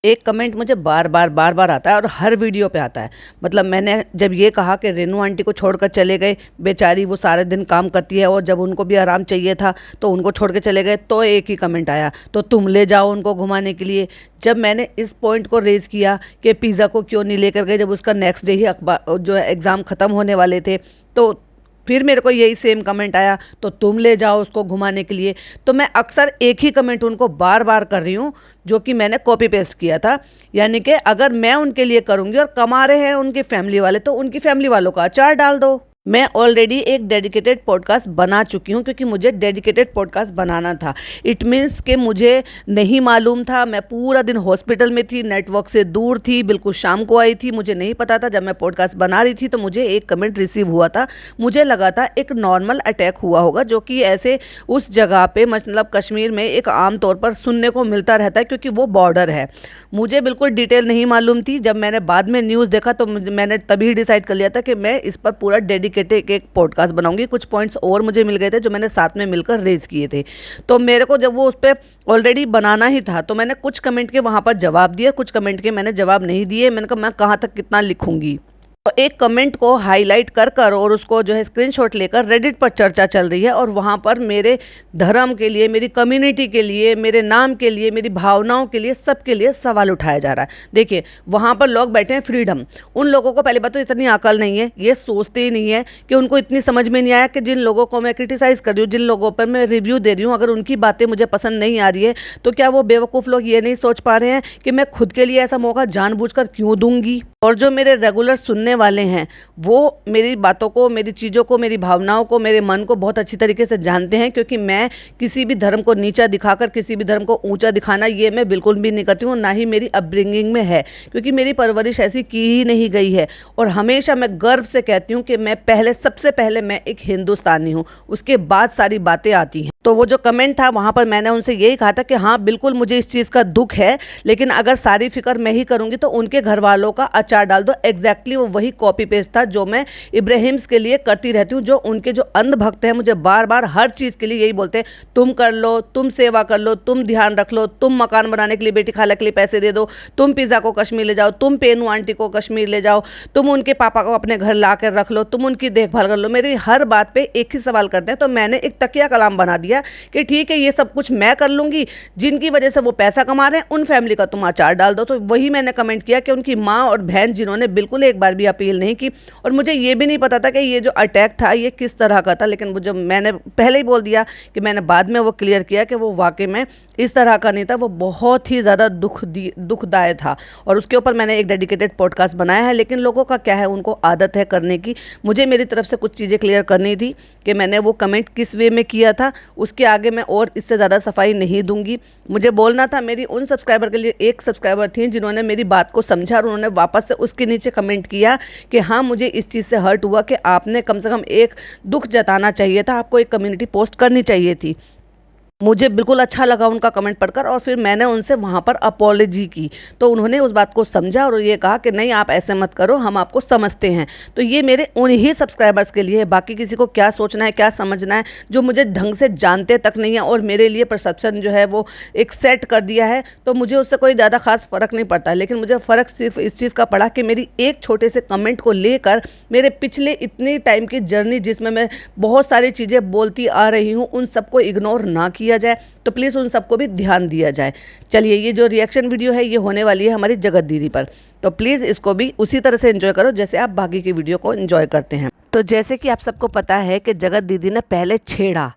एक कमेंट मुझे बार बार आता है और हर वीडियो पे आता है। मतलब मैंने जब ये कहा कि रेनू आंटी को छोड़कर चले गए, बेचारी वो सारे दिन काम करती है और जब उनको भी आराम चाहिए था तो उनको छोड़ के चले गए, तो एक ही कमेंट आया, तो तुम ले जाओ उनको घुमाने के लिए। जब मैंने इस पॉइंट को रेज़ किया कि पिज़्ज़ा को क्यों नहीं लेकर गए, जब उसका नेक्स्ट डे ही अखबार जो है एग्ज़ाम ख़त्म होने वाले थे, तो फिर मेरे को यही सेम कमेंट आया, तो तुम ले जाओ उसको घुमाने के लिए। तो मैं अक्सर एक ही कमेंट उनको बार बार कर रही हूँ, जो कि मैंने कॉपी पेस्ट किया था। यानी कि अगर मैं उनके लिए करूँगी और कमा रहे हैं उनकी फैमिली वाले, तो उनकी फैमिली वालों का अचार डाल दो। मैं ऑलरेडी एक डेडिकेटेड पॉडकास्ट बना चुकी हूँ, क्योंकि मुझे डेडिकेटेड पॉडकास्ट बनाना था। इट मीन्स कि मुझे नहीं मालूम था, मैं पूरा दिन हॉस्पिटल में थी, नेटवर्क से दूर थी, बिल्कुल शाम को आई थी, मुझे नहीं पता था। जब मैं पॉडकास्ट बना रही थी तो मुझे एक कमेंट रिसीव हुआ था। मुझे लगा था एक नॉर्मल अटैक हुआ होगा, जो कि ऐसे उस जगह पे मतलब कश्मीर में एक आम तौर पर सुनने को मिलता रहता है, क्योंकि वो बॉर्डर है। मुझे बिल्कुल डिटेल नहीं मालूम थी। जब मैंने बाद में न्यूज़ देखा तो मैंने तभी डिसाइड कर लिया था कि मैं इस पर पूरा एक पॉडकास्ट बनाऊंगी। कुछ पॉइंट्स और मुझे मिल गए थे जो मैंने साथ में मिलकर रेज किए थे। तो मेरे को जब वो उस पर ऑलरेडी बनाना ही था, तो मैंने कुछ कमेंट के वहाँ पर जवाब दिए, कुछ कमेंट के मैंने जवाब नहीं दिए। मैंने कहा मैं कहाँ तक कितना लिखूंगी। तो एक कमेंट को हाईलाइट कर कर और उसको जो है स्क्रीनशॉट लेकर रेडिट पर चर्चा चल रही है, और वहाँ पर मेरे धर्म के लिए, मेरी कम्युनिटी के लिए, मेरे नाम के लिए, मेरी भावनाओं के लिए, सबके लिए सवाल उठाया जा रहा है। देखिए, वहाँ पर लोग बैठे हैं फ्रीडम। उन लोगों को पहली बात तो इतनी अकल नहीं है, ये सोचते ही नहीं है कि उनको इतनी समझ में नहीं आया कि जिन लोगों को मैं क्रिटिसाइज़ कर रही हूँ, जिन लोगों पर मैं रिव्यू दे रही हूँ, अगर उनकी बातें मुझे पसंद नहीं आ रही है, तो क्या वो बेवकूफ़ लोग ये नहीं सोच पा रहे हैं कि मैं खुद के लिए ऐसा मौका जानबूझकर क्यों दूंगी। और जो मेरे रेगुलर सुनने वाले हैं, वो मेरी बातों को, मेरी चीज़ों को, मेरी भावनाओं को, मेरे मन को बहुत अच्छी तरीके से जानते हैं, क्योंकि मैं किसी भी धर्म को नीचा दिखाकर किसी भी धर्म को ऊंचा दिखाना, ये मैं बिल्कुल भी नहीं करती हूँ, ना ही मेरी अपब्रिंगिंग में है, क्योंकि मेरी परवरिश ऐसी की ही नहीं गई है। और हमेशा मैं गर्व से कहती हूँ कि मैं सबसे पहले मैं एक हिंदुस्तानी हूँ, उसके बाद सारी बातें आती हैं। तो वो जो कमेंट था वहाँ पर मैंने उनसे यही कहा था कि हाँ बिल्कुल मुझे इस चीज़ का दुख है, लेकिन अगर सारी फिक्र मैं ही करूँगी तो उनके घर वालों का अचार डाल दो। एग्जैक्टली वो वही कॉपी पेस्ट था जो मैं इब्राहिम्स के लिए करती रहती हूँ। जो उनके जो अंध भक्त हैं मुझे बार बार हर चीज़ के लिए यही बोलते हैं, तुम कर लो, तुम सेवा कर लो, तुम ध्यान रख लो, तुम मकान बनाने के लिए बेटी खाला के लिए पैसे दे दो, तुम पिज़्ज़ा को कश्मीर ले जाओ, तुम पेनू आंटी को कश्मीर ले जाओ, तुम उनके पापा को अपने घर ला कर रख लो, तुम उनकी देखभाल कर लो। मेरी हर बात पे एक ही सवाल करते हैं। तो मैंने एक तकिया कलाम बना दिया कि ठीक है, ये सब कुछ मैं कर लूँगी, जिनकी वजह से वो पैसा कमा रहे हैं उन फैमिली का तुम अचार डाल दो। तो वही मैंने कमेंट किया कि उनकी माँ और बहन, जिन्होंने बिल्कुल एक बार भी अपील नहीं की, और मुझे ये भी नहीं पता था कि ये जो अटैक था ये किस तरह का था, लेकिन वो जो मैंने पहले ही बोल दिया कि मैंने बाद में वो क्लियर किया कि वो वाकई में इस तरह का नहीं था, वो बहुत ही ज़्यादा दुखदायक था। और उसके ऊपर मैंने एक डेडिकेटेड पॉडकास्ट बनाया है। लेकिन लोगों का क्या है, उनको आदत है करने की। मुझे मेरी तरफ से कुछ चीज़ें क्लियर करनी थी कि मैंने वो कमेंट किस वे में किया था। उसके आगे मैं और इससे ज़्यादा सफाई नहीं दूंगी। मुझे बोलना था, मेरी उन सब्सक्राइबर के लिए एक सब्सक्राइबर थी जिन्होंने मेरी बात को समझा और उन्होंने वापस से उसके नीचे कमेंट किया कि हाँ मुझे इस चीज़ से हर्ट हुआ कि आपने कम से कम एक दुख जताना चाहिए था, आपको एक कम्युनिटी पोस्ट करनी चाहिए थी। मुझे बिल्कुल अच्छा लगा उनका कमेंट पढ़कर, और फिर मैंने उनसे वहाँ पर अपॉलॉजी की। तो उन्होंने उस बात को समझा और ये कहा कि नहीं आप ऐसे मत करो, हम आपको समझते हैं। तो ये मेरे उन्हीं सब्सक्राइबर्स के लिए है। बाकी किसी को क्या सोचना है, क्या समझना है, जो मुझे ढंग से जानते तक नहीं है और मेरे लिए परसेप्शन जो है वो एक सेट कर दिया है, तो मुझे उससे कोई ज़्यादा खास फ़र्क नहीं पड़ता। लेकिन मुझे फ़र्क सिर्फ इस चीज़ का पड़ा कि मेरी एक छोटे से कमेंट को लेकर मेरे पिछले इतनी टाइम की जर्नी, जिसमें मैं बहुत सारी चीज़ें बोलती आ रही हूँ, उन सबको इग्नोर ना किया जाए। तो प्लीज़ उन सबको भी ध्यान दिया जाए। चलिए, ये जो रिएक्शन वीडियो है ये होने वाली है हमारी जगत दीदी पर, तो प्लीज़ इसको भी उसी तरह से एंजॉय करो जैसे आप बाकी की वीडियो को एंजॉय करते हैं। तो जैसे कि आप सबको पता है कि जगत दीदी ने पहले छेड़ा,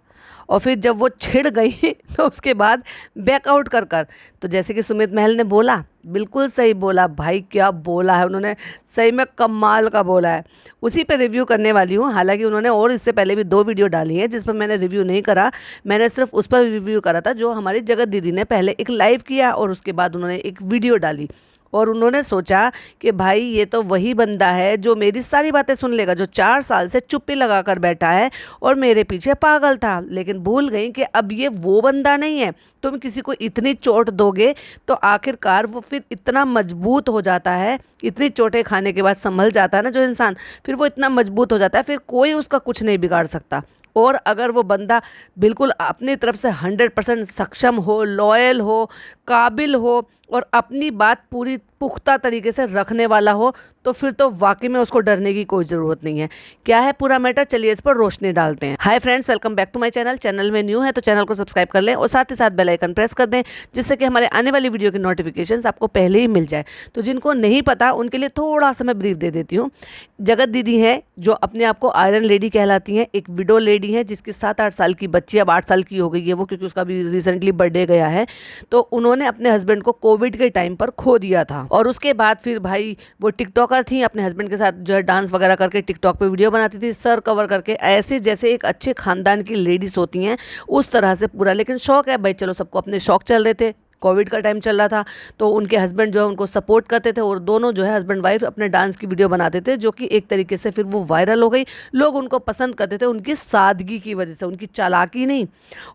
और फिर जब वो छिड़ गई तो उसके बाद बैकआउट कर कर, तो जैसे कि सुमित महल ने बोला, बिल्कुल सही बोला भाई, क्या बोला है उन्होंने, सही में कमाल का बोला है। उसी पे रिव्यू करने वाली हूँ। हालांकि उन्होंने और इससे पहले भी 2 वीडियो डाली हैं जिस पर मैंने रिव्यू नहीं करा। मैंने सिर्फ उस पर रिव्यू करा था जो हमारी जगत दीदी ने पहले एक लाइव किया और उसके बाद उन्होंने एक वीडियो डाली। और उन्होंने सोचा कि भाई ये तो वही बंदा है जो मेरी सारी बातें सुन लेगा, जो 4 साल से चुप्पी लगा कर बैठा है और मेरे पीछे पागल था। लेकिन भूल गई कि अब ये वो बंदा नहीं है। तुम किसी को इतनी चोट दोगे तो आखिरकार वो फिर इतना मजबूत हो जाता है, इतनी चोटें खाने के बाद संभल जाता है ना जो इंसान, फिर वो इतना मजबूत हो जाता है, फिर कोई उसका कुछ नहीं बिगाड़ सकता। और अगर वो बंदा बिल्कुल अपनी तरफ से 100% सक्षम हो, लॉयल हो, काबिल हो, और अपनी बात पूरी पुख्ता तरीके से रखने वाला हो तो फिर तो वाकई में उसको डरने की कोई ज़रूरत नहीं है। क्या है पूरा मैटर, चलिए इस पर रोशनी डालते हैं। Hi friends, welcome back to my channel. Channel में न्यू है तो चैनल को सब्सक्राइब कर लें और साथ ही साथ बेल आइकन प्रेस कर दें, जिससे कि हमारे आने वाली वीडियो की नोटिफिकेशंस आपको पहले ही मिल जाए। तो जिनको नहीं पता उनके लिए थोड़ा सा मैं ब्रीफ दे देती हूँ। जगत दीदी हैं जो अपने आप को आयरन लेडी कहलाती हैं, एक विडो लेडी हैं जिसकी 7-8 साल की बच्ची, अब 8 साल की हो गई है वो, क्योंकि उसका भी रिसेंटली बर्थडे गया है। तो उन्होंने अपने हस्बैंड को कोविड के टाइम पर खो दिया था और उसके बाद फिर भाई वो टिकटॉकर थी, अपने हस्बैंड के साथ जो है डांस वगैरह करके टिकटॉक पे वीडियो बनाती थी, सर कवर करके, ऐसे जैसे एक अच्छे खानदान की लेडीज होती हैं उस तरह से पूरा। लेकिन शौक है भाई, चलो सबको अपने शौक चल रहे थे, कोविड का टाइम चल रहा था तो उनके हस्बैंड जो है उनको सपोर्ट करते थे और दोनों जो है हस्बैंड वाइफ अपने डांस की वीडियो बनाते थे, जो कि एक तरीके से फिर वो वायरल हो गई। लोग उनको पसंद करते थे उनकी सादगी की वजह से, उनकी चालाकी नहीं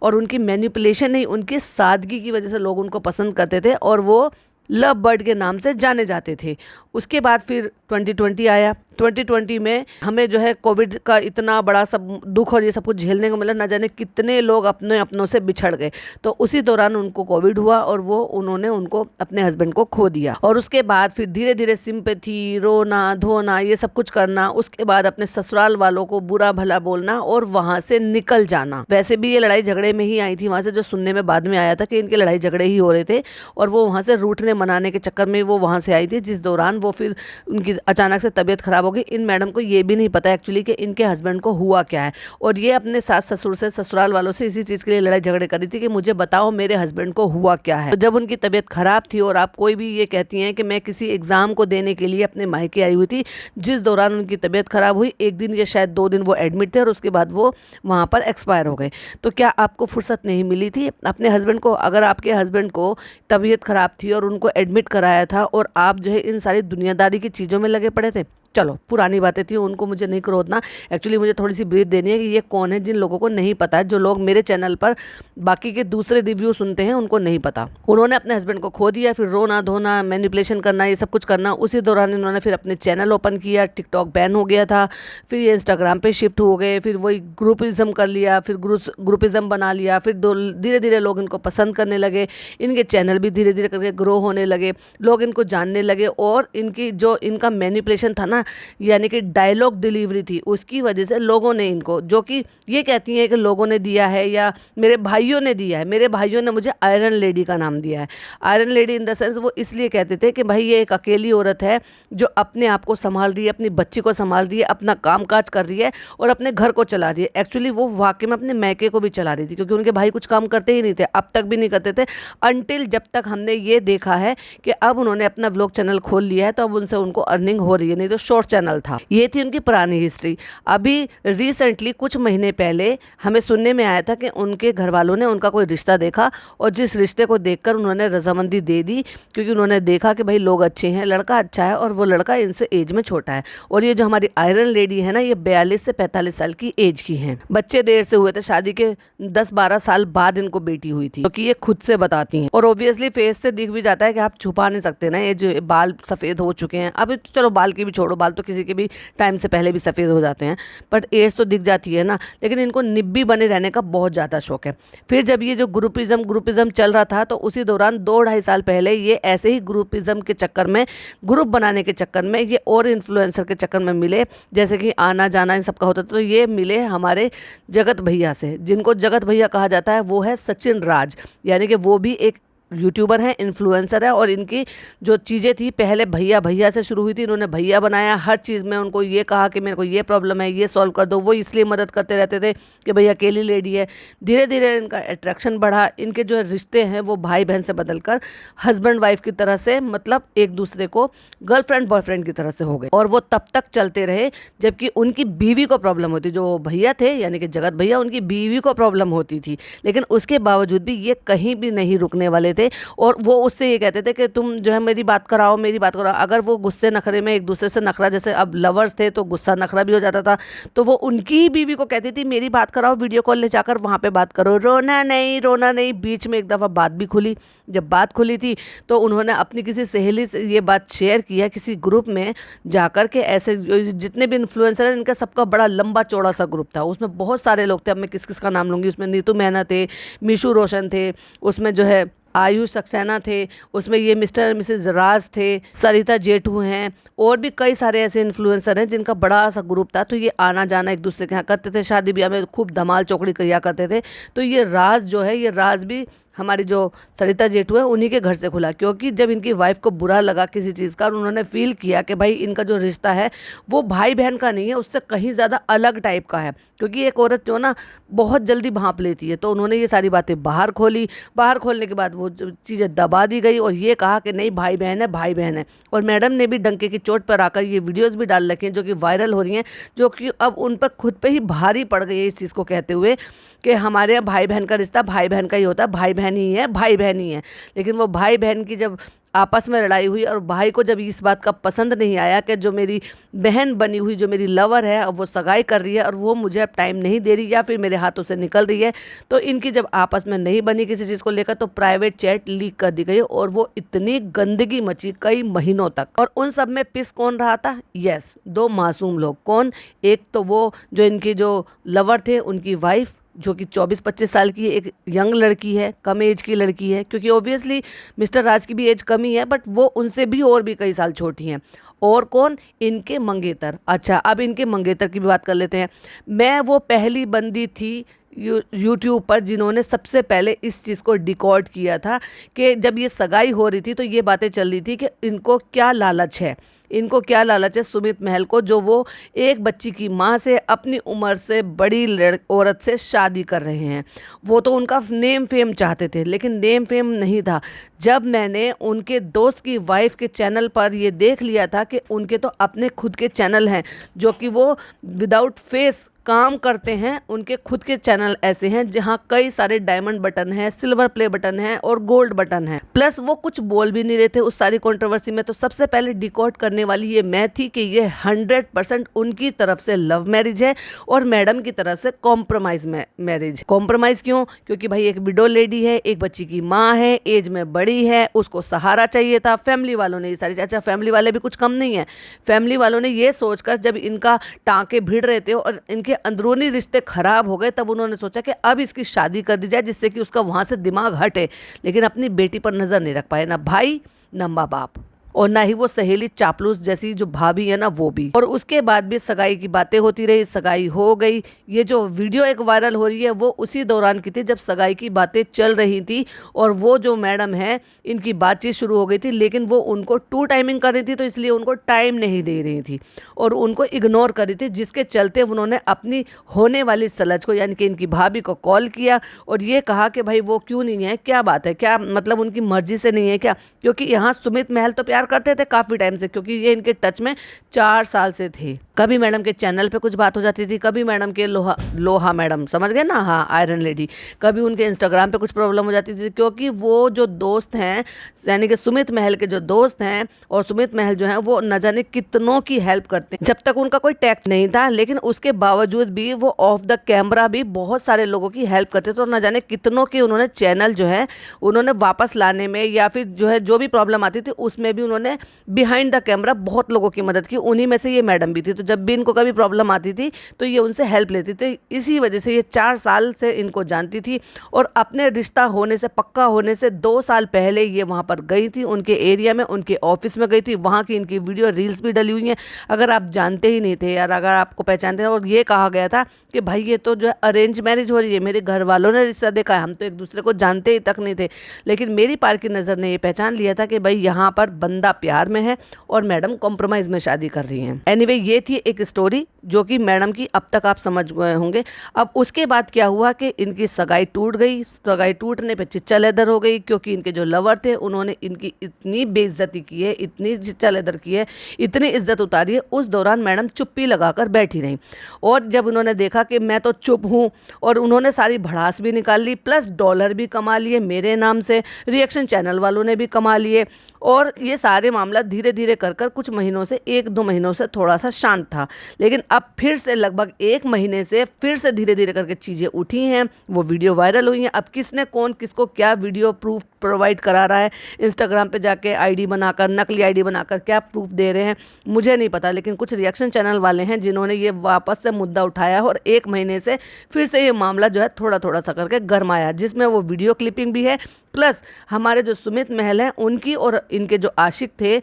और उनकी मैनिपुलेशन नहीं, उनकी सादगी की वजह से लोग उनको पसंद करते थे और वो लव बर्ड के नाम से जाने जाते थे। उसके बाद फिर 2020 आया। 2020 में हमें जो है कोविड का इतना बड़ा सब दुख और ये सब कुछ झेलने को मिला, ना जाने कितने लोग अपने अपनों से बिछड़ गए। तो उसी दौरान उनको कोविड हुआ और उन्होंने उनको अपने हस्बैंड को खो दिया। और उसके बाद फिर धीरे धीरे सिंपैथी, रोना धोना, ये सब कुछ करना, उसके बाद अपने ससुराल वालों को बुरा भला बोलना और वहां से निकल जाना। वैसे भी ये लड़ाई झगड़े में ही आई थी, वहां से जो सुनने में बाद में आया था कि इनके लड़ाई झगड़े ही हो रहे थे और वो वहां से रूठने मनाने के चक्कर में वो वहां से आई थी, जिस दौरान वो फिर उनकी अचानक से तबीयत खराब हो गई। इन मैडम को ये भी नहीं पता एक्चुअली कि इनके हस्बैंड को हुआ क्या है और ये अपने सास ससुर से, ससुराल वालों से इसी चीज़ के लिए लड़ाई झगड़े कर रही थी कि मुझे बताओ मेरे हस्बैंड को हुआ क्या है। तो जब उनकी तबीयत खराब थी और आप कोई भी ये कहती हैं कि मैं किसी एग्जाम को देने के लिए अपने मायके आई हुई थी, जिस दौरान उनकी तबीयत खराब हुई, एक दिन या शायद 2 दिन वो एडमिट थे और उसके बाद वो वहाँ पर एक्सपायर हो गए। तो क्या आपको फुर्सत नहीं मिली थी अपने हस्बैंड को? अगर आपके हस्बैंड को तबीयत खराब थी और उनको एडमिट कराया था और आप जो है इन सारी दुनियादारी की चीज़ों में लगे पड़े थे। चलो पुरानी बातें थी, उनको मुझे नहीं क्रोधना। एक्चुअली मुझे थोड़ी सी ब्रीफ देनी है कि ये कौन है, जिन लोगों को नहीं पता है, जो लोग मेरे चैनल पर बाकी के दूसरे रिव्यू सुनते हैं उनको नहीं पता। उन्होंने अपने हस्बैंड को खो दिया, फिर रोना धोना, मैनिपुलेशन करना, ये सब कुछ करना। उसी दौरान इन्होंने फिर अपने चैनल ओपन किया, टिकटॉक बैन हो गया था, फिर ये इंस्टाग्राम पे शिफ्ट हो गए, फिर वही ग्रुपिज्म कर लिया, फिर ग्रुपिज्म बना लिया, फिर धीरे धीरे लोग इनको पसंद करने लगे, इनके चैनल भी धीरे धीरे करके ग्रो होने लगे, लोग इनको जानने लगे और इनकी जो इनका मैनिपुलेशन था ना, यानी कि डायलॉग डिलीवरी थी, उसकी वजह से लोगों ने इनको, जो कि ये कहती हैं कि लोगों ने दिया है या मेरे भाइयों ने दिया है, मेरे भाइयों ने मुझे आयरन लेडी का नाम दिया है। Iron lady in the sense वो इसलिए कहते थे कि भाई ये एक अकेली औरत है जो अपने आप को संभाल रही है, अपनी बच्ची को संभाल रही है, अपना काम काज कर रही है और अपने घर को चला रही है। एक्चुअली वो वाकई में अपने मैके को भी चला रही थी, क्योंकि उनके भाई कुछ काम करते ही नहीं थे, अब तक भी नहीं करते थे, अनटिल जब तक हमने ये देखा है कि अब उन्होंने अपना व्लॉग चैनल खोल लिया है तो अब उनसे उनको अर्निंग हो रही है, नहीं तो शॉर्ट चैनल था। ये थी उनकी पुरानी हिस्ट्री। अभी रिसेंटली कुछ महीने पहले हमें सुनने में आया था कि उनके घर वालों ने उनका कोई रिश्ता देखा और जिस रिश्ते को देखकर उन्होंने रजामंदी दे दी, क्योंकि उन्होंने देखा कि भाई लोग अच्छे हैं, लड़का अच्छा है और वो लड़का इनसे एज में छोटा है। और ये जो हमारी आयरन लेडी है ना, ये 42 से 45 साल की एज की हैं। बच्चे देर से हुए थे, शादी के 10-12 साल बाद इनको बेटी हुई थी, क्योंकि ये खुद से बताती हैं। और ऑब्वियसली फेस से दिख भी जाता है कि आप छुपा नहीं सकते ना, ये जो बाल सफ़ेद हो चुके हैं। अभी तो चलो बाल की भी छोड़ो, बाल तो किसी के भी टाइम से पहले भी सफ़ेद हो जाते हैं, बट एज तो दिख जाती है ना। लेकिन इनको निब्बी बने रहने का बहुत ज़्यादा शौक है। फिर जब ये जो ग्रुपिज्म चल रहा था तो उसी दौरान 2-2.5 साल पहले ये ऐसे ही ग्रुपिज्म के चक्कर में, ग्रुप बनाने के चक्कर में, ये और इन्फ्लुएंसर के चक्कर में मिले, जैसे कि आना जाना इन सबका होता था। तो ये मिले हमारे जगत भैया से, जिनको जगत भैया कहा जाता है, वो है सचिन राज, यानी कि वो भी एक यूट्यूबर हैं, इन्फ्लुएंसर है। और इनकी जो चीज़ें थी पहले भैया भैया से शुरू हुई थी, इन्होंने भैया बनाया, हर चीज़ में उनको ये कहा कि मेरे को ये प्रॉब्लम है, ये सॉल्व कर दो, वो इसलिए मदद करते रहते थे कि भैया अकेली लेडी है। धीरे धीरे इनका अट्रैक्शन बढ़ा, इनके जो रिश्ते हैं वो भाई बहन से बदलकर हस्बैंड वाइफ की तरह से, मतलब एक दूसरे को गर्लफ्रेंड बॉयफ्रेंड की तरह से हो गए। और वो तब तक चलते रहे जबकि उनकी बीवी को प्रॉब्लम होती, जो भैया थे यानी कि जगत भैया, उनकी बीवी को प्रॉब्लम होती थी, लेकिन उसके बावजूद भी ये कहीं भी नहीं रुकने वाले थे। और वो उससे ये कहते थे कि तुम जो है मेरी बात कराओ, मेरी बात कराओ। अगर वो गुस्से नखरे में एक दूसरे से नखरा, जैसे अब लवर्स थे तो गुस्सा नखरा भी हो जाता था, तो वो उनकी ही बीवी को कहती थी मेरी बात कराओ, वीडियो कॉल ले जाकर वहाँ पे बात करो, रोना नहीं रोना नहीं। बीच में एक दफ़ा बात भी खुली, जब बात खुली थी तो उन्होंने अपनी किसी सहेली से ये बात शेयर किया किसी ग्रुप में जाकर के। ऐसे जितने भी इन्फ्लुएंसर हैं इनका सबका बड़ा लंबा चौड़ा सा ग्रुप था, उसमें बहुत सारे लोग थे। अब मैं किस किस का नाम लूँगी, उसमें नीतू मैना थे, मीशू रोशन थे, उसमें जो है आयुष सक्सेना थे, उसमें ये मिस्टर और मिसेज राज थे, सरिता जेठू हैं, और भी कई सारे ऐसे इन्फ्लुएंसर हैं जिनका बड़ा सा ग्रुप था। तो ये आना जाना एक दूसरे के यहाँ करते थे, शादी ब्याह में खूब धमाल चौकड़ी किया करते थे। तो ये राज जो है, ये राज भी हमारी जो सरिता जेठू है उन्हीं के घर से खुला, क्योंकि जब इनकी वाइफ को बुरा लगा किसी चीज़ का और उन्होंने फील किया कि भाई इनका जो रिश्ता है वो भाई बहन का नहीं है, उससे कहीं ज़्यादा अलग टाइप का है, क्योंकि एक औरत जो ना बहुत जल्दी भांप लेती है। तो उन्होंने ये सारी बातें बाहर खोली। बाहर खोलने के बाद वो चीज़ें दबा दी गई और ये कहा कि नहीं, भाई बहन है, भाई बहन है। और मैडम ने भी डंके की चोट पर आकर ये वीडियोज़ भी डाल रखी हैं जो कि वायरल हो रही हैं, जो कि अब उन पर खुद पे ही भारी पड़ गई है इस चीज़ को कहते हुए कि हमारे यहाँ भाई बहन का रिश्ता भाई बहन का ही होता है, भाई बहन ही है, भाई बहन ही है। लेकिन वो भाई बहन की जब आपस में लड़ाई हुई और भाई को जब इस बात का पसंद नहीं आया कि जो मेरी बहन बनी हुई, जो मेरी लवर है, अब वो सगाई कर रही है और वो मुझे अब टाइम नहीं दे रही या फिर मेरे हाथों से निकल रही है, तो इनकी जब आपस में नहीं बनी किसी चीज़ को लेकर, तो प्राइवेट चैट लीक कर दी गई और वो इतनी गंदगी मची कई महीनों तक। और उन सब में पिस कौन रहा था? यस, दो मासूम लोग। कौन? एक तो वो जो इनकी जो लवर थे, उनकी वाइफ, जो कि 24-25 साल की एक यंग लड़की है, कम एज की लड़की है, क्योंकि ओबियसली मिस्टर राज की भी एज कम ही है, बट वो उनसे भी और भी कई साल छोटी हैं। और कौन? इनके मंगेतर। अच्छा, अब इनके मंगेतर की भी बात कर लेते हैं। मैं वो पहली बंदी थी यूट्यूब पर जिन्होंने सबसे पहले इस चीज़ को डिकॉर्ड किया था कि जब ये सगाई हो रही थी तो ये बातें चल रही थी कि इनको क्या लालच है, इनको क्या लालच है सुमित महल को, जो वो एक बच्ची की माँ से अपनी उम्र से बड़ी औरत से शादी कर रहे हैं। वो तो उनका नेम फेम चाहते थे, लेकिन नेम फेम नहीं था। जब मैंने उनके दोस्त की वाइफ के चैनल पर ये देख लिया था कि उनके तो अपने खुद के चैनल हैं जो कि वो विदाउट फेस काम करते हैं, उनके खुद के चैनल ऐसे हैं जहां कई सारे डायमंड बटन है, सिल्वर प्ले बटन है और गोल्ड बटन है, प्लस वो कुछ बोल भी नहीं रहे थे उस सारी कंट्रोवर्सी में। तो सबसे पहले डिकॉर्ड करने वाली ये मैं थी कि ये 100% उनकी तरफ से लव मैरिज है और मैडम की तरफ से कॉम्प्रोमाइज मैरिज। कॉम्प्रोमाइज क्यों? क्योंकि भाई एक विडो लेडी है, एक बच्ची की माँ है, एज में बड़ी है, उसको सहारा चाहिए था। फैमिली वालों ने ये सारी, अच्छा फैमिली वाले भी कुछ कम नहीं है, फैमिली वालों ने ये सोचकर जब इनका टाँके भिड़ रहे थे और इनके अंदरूनी रिश्ते खराब हो गए, तब उन्होंने सोचा कि अब इसकी शादी कर दी जाए जिससे कि उसका वहां से दिमाग हटे। लेकिन अपनी बेटी पर नजर नहीं रख पाए, ना भाई ना माँ बाप, और ना ही वो सहेली चापलूस जैसी जो भाभी है ना वो भी। और उसके बाद भी सगाई की बातें होती रही, सगाई हो गई। ये जो वीडियो एक वायरल हो रही है वो उसी दौरान की थी जब सगाई की बातें चल रही थी और वो जो मैडम है इनकी बातचीत शुरू हो गई थी, लेकिन वो उनको टू टाइमिंग कर रही थी, तो इसलिए उनको टाइम नहीं दे रही थी और उनको इग्नोर कर रही थी, जिसके चलते उन्होंने अपनी होने वाली सलज को यानी कि इनकी भाभी को कॉल किया और ये कहा कि भाई वो क्यों नहीं है, क्या बात है, क्या मतलब उनकी मर्जी से नहीं है क्या? क्योंकि यहाँ सुमित महल तो प्यार करते थे काफ़ी टाइम से, क्योंकि ये इनके टच में 4 साल से थे। कभी मैडम के चैनल पे कुछ बात हो जाती थी, कभी मैडम के लोहा मैडम, समझ गए ना, हाँ आयरन लेडी, कभी उनके इंस्टाग्राम पे कुछ प्रॉब्लम हो जाती थी, क्योंकि वो जो दोस्त हैं यानी कि सुमित महल के जो दोस्त हैं और सुमित महल जो हैं वो न जाने कितनों की हेल्प करते हैं। जब तक उनका कोई टैक्स नहीं था, लेकिन उसके बावजूद भी वो ऑफ द कैमरा भी बहुत सारे लोगों की हेल्प करते थे और न जाने कितनों की उन्होंने चैनल जो है उन्होंने वापस लाने में या फिर जो है जो भी प्रॉब्लम आती थी उसमें भी उन्होंने बिहाइंड द कैमरा बहुत लोगों की मदद की। उन्हीं में से ये मैडम भी थी। तो जब भी इनको कभी प्रॉब्लम आती थी तो ये उनसे हेल्प लेती थी। इसी वजह से ये 4 साल से इनको जानती थी और अपने रिश्ता होने से, पक्का होने से 2 साल पहले ये वहाँ पर गई थी, उनके एरिया में, उनके ऑफिस में गई थी। वहाँ की इनकी वीडियो रील्स भी डली हुई हैं। अगर आप जानते ही नहीं थे यार, अगर आपको पहचानते हैं, और ये कहा गया था कि भाई ये तो जो है अरेंज मैरिज हो रही है, मेरे घर वालों ने रिश्ता देखा है, हम तो एक दूसरे को जानते ही तक नहीं थे। लेकिन मेरी पार की नज़र ने ये पहचान लिया था कि भाई यहाँ पर बंदा प्यार में है और मैडम कॉम्प्रोमाइज़ में शादी कर रही हैं। एनीवे, ये थी एक स्टोरी जो कि मैडम की, अब तक आप समझ गए होंगे। अब उसके बाद क्या हुआ कि इनकी सगाई टूट गई। सगाई टूटने पे चिच्चा लेदर हो गई, क्योंकि इनके जो लवर थे उन्होंने इनकी इतनी बेइज्जती की है, इतनी चिच्चा लेदर की है, इतनी इज्जत उतारी है। उस दौरान मैडम चुप्पी लगाकर बैठी रहीं और जब उन्होंने देखा कि मैं तो चुप हूँ और उन्होंने सारी भड़ास भी निकाल ली, प्लस डॉलर भी कमा लिए मेरे नाम से, रिएक्शन चैनल वालों ने भी कमा लिए और ये सारे मामला धीरे धीरे कर कर कुछ महीनों से 1-2 महीनों से थोड़ा सा शांत था, लेकिन अब फिर से लगभग 1 महीने से फिर से धीरे धीरे करके चीज़ें उठी हैं, वो वीडियो वायरल हुई हैं। अब किसने कौन किसको क्या वीडियो प्रूफ प्रोवाइड करा रहा है, इंस्टाग्राम पे जाके आईडी बनाकर, नकली आईडी बनाकर क्या प्रूफ दे रहे हैं मुझे नहीं पता, लेकिन कुछ रिएक्शन चैनल वाले हैं जिन्होंने ये वापस से मुद्दा उठाया है और 1 महीने से फिर से ये मामला जो है थोड़ा थोड़ा सा करके गरमाया, जिसमें वो वीडियो क्लिपिंग भी है, प्लस हमारे जो सुमित महल हैं उनकी और इनके जो आशिक थे